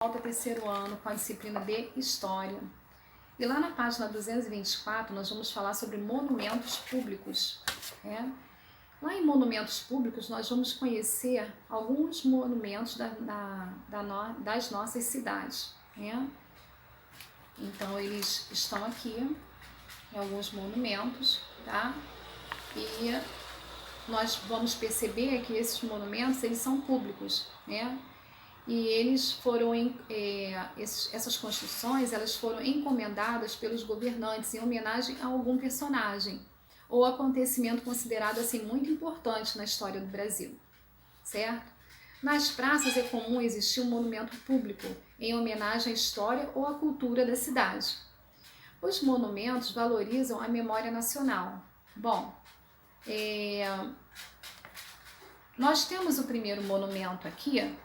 Volta terceiro ano com a disciplina de História. E lá na página 224 nós vamos falar sobre monumentos públicos. Lá em monumentos públicos nós vamos conhecer alguns monumentos das nossas cidades. Então eles estão aqui em alguns monumentos, tá? E nós vamos perceber que esses monumentos eles são públicos, E eles foram, essas construções elas foram encomendadas pelos governantes em homenagem a algum personagem ou acontecimento considerado assim muito importante na história do Brasil, certo? Nas praças é comum existir um monumento público em homenagem à história ou à cultura da cidade. Os monumentos valorizam a memória nacional. Bom, nós temos o primeiro monumento aqui,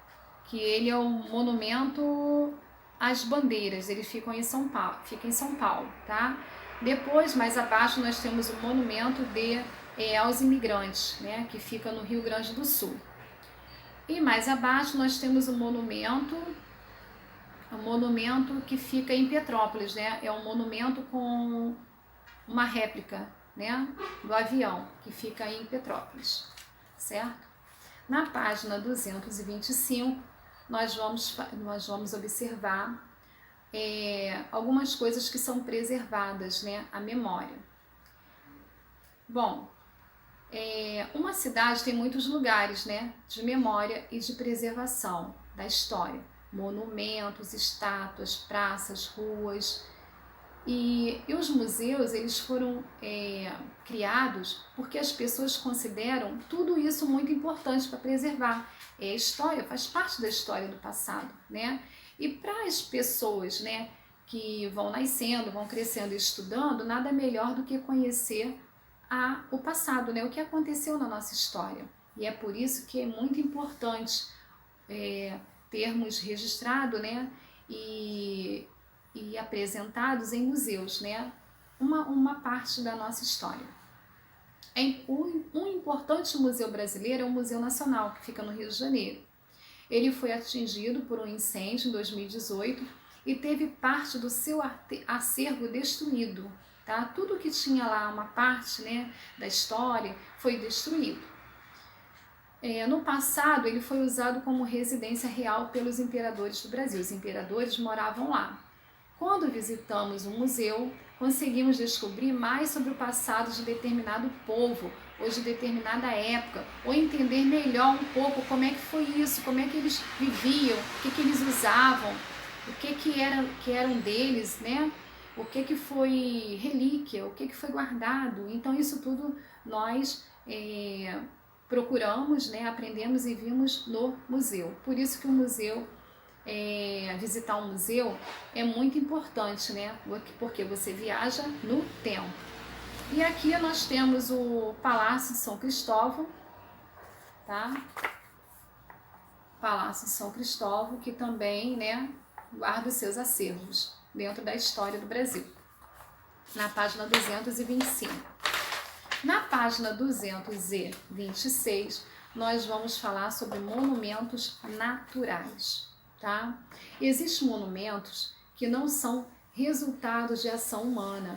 que ele é um monumento às bandeiras, ele fica em São Paulo, tá? Depois, mais abaixo, nós temos o monumento aos imigrantes, que fica no Rio Grande do Sul. E mais abaixo nós temos o monumento que fica em Petrópolis, É um monumento com uma réplica, do avião que fica em Petrópolis, certo? Na página 225, nós vamos observar algumas coisas que são preservadas, a memória. Bom, uma cidade tem muitos lugares, de memória e de preservação da história. Monumentos, estátuas, praças, ruas. E os museus eles foram criados porque as pessoas consideram tudo isso muito importante para preservar. A história faz parte da história do passado, E para as pessoas, que vão nascendo, vão crescendo e estudando, nada melhor do que conhecer o passado, o que aconteceu na nossa história. E é por isso que é muito importante termos registrado, e apresentados em museus, uma parte da nossa história. Um importante museu brasileiro é o Museu Nacional, que fica no Rio de Janeiro. Ele foi atingido por um incêndio em 2018 e teve parte do seu acervo destruído, tá? Tudo que tinha lá, uma parte, da história, foi destruído. No passado, ele foi usado como residência real pelos imperadores do Brasil. Os imperadores moravam lá. Quando visitamos um museu, conseguimos descobrir mais sobre o passado de determinado povo ou de determinada época, ou entender melhor um pouco como é que foi isso, como é que eles viviam, o que eles usavam, o que eram deles, o que foi relíquia, o que foi guardado. Então isso tudo nós procuramos, aprendemos e vimos no museu. Por isso que o museu visitar um museu é muito importante, porque você viaja no tempo. E aqui nós temos o Palácio de São Cristóvão, tá? Palácio de São Cristóvão, que também, guarda os seus acervos dentro da história do Brasil. Na página 225. Na página 226, nós vamos falar sobre monumentos naturais. Tá? Existem monumentos que não são resultados de ação humana,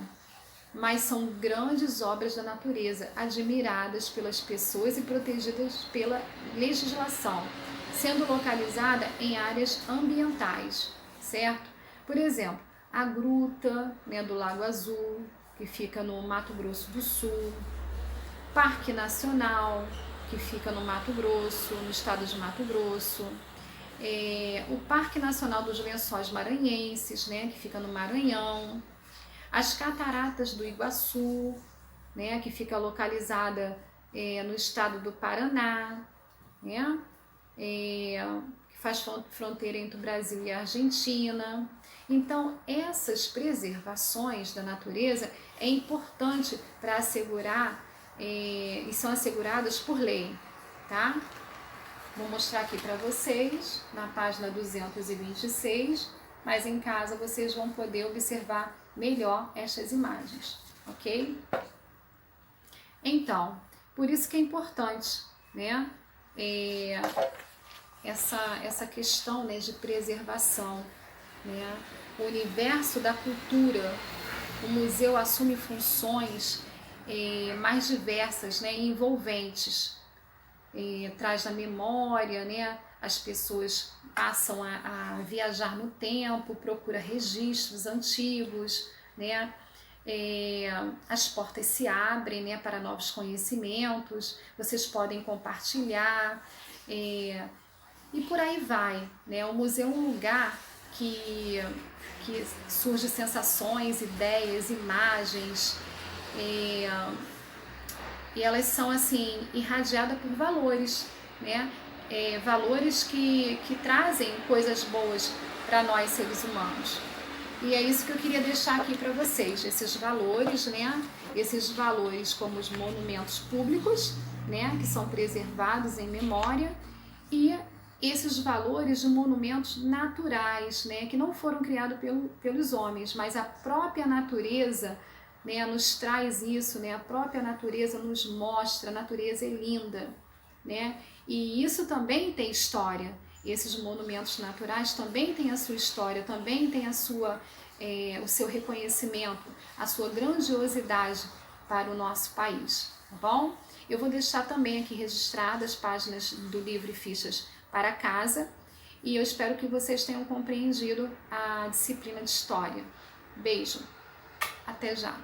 mas são grandes obras da natureza, admiradas pelas pessoas e protegidas pela legislação, sendo localizada em áreas ambientais, certo? Por exemplo, a Gruta, do Lago Azul, que fica no Mato Grosso do Sul, Parque Nacional, que fica no Mato Grosso, no estado de Mato Grosso, o Parque Nacional dos Lençóis Maranhenses, que fica no Maranhão, as Cataratas do Iguaçu, que fica localizada no estado do Paraná, que faz fronteira entre o Brasil e a Argentina. Então, essas preservações da natureza é importante para assegurar, e são asseguradas por lei, tá? Vou mostrar aqui para vocês, na página 226, mas em casa vocês vão poder observar melhor estas imagens, ok? Então, por isso que é importante, essa questão, né, de preservação, né? O universo da cultura, o museu assume funções mais diversas, né, e envolventes. Traz na memória, né? As pessoas passam a viajar no tempo, procura registros antigos, né? As portas se abrem, né, para novos conhecimentos, vocês podem compartilhar, e por aí vai, né? O museu é um lugar que surge sensações, ideias, imagens, e elas são assim irradiadas por valores, né? Valores que trazem coisas boas para nós seres humanos. E é isso que eu queria deixar aqui para vocês, esses valores, né? Esses valores como os monumentos públicos, né? Que são preservados em memória, e esses valores de monumentos naturais, né? Que não foram criados pelos homens, mas a própria natureza, né, nos traz isso, né? A própria natureza nos mostra, a natureza é linda, né? E isso também tem história. Esses monumentos naturais também têm a sua história, também tem o seu reconhecimento, a sua grandiosidade para o nosso país, tá bom? Eu vou deixar também aqui registradas as páginas do livro e fichas para casa, e eu espero que vocês tenham compreendido a disciplina de História. Beijo, até já!